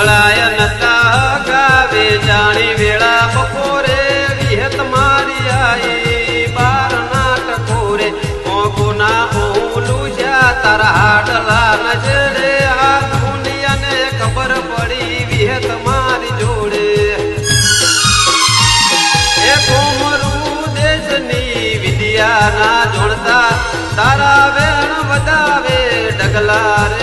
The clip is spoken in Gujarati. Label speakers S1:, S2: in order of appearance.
S1: વળાય નતા ગાવે જાણી વેળા બપોરે વિહત મારી આઈ બાર નાટકોરે મોગુના ઓલું જ્યાં તારા હાડલા નજરે આ દુનિયાને ખબર પડી વિહત મારી જોડે એ કોમરું દેશની વિદ્યા ના જોડતા તારા વેણ વધાવે ડગલા રે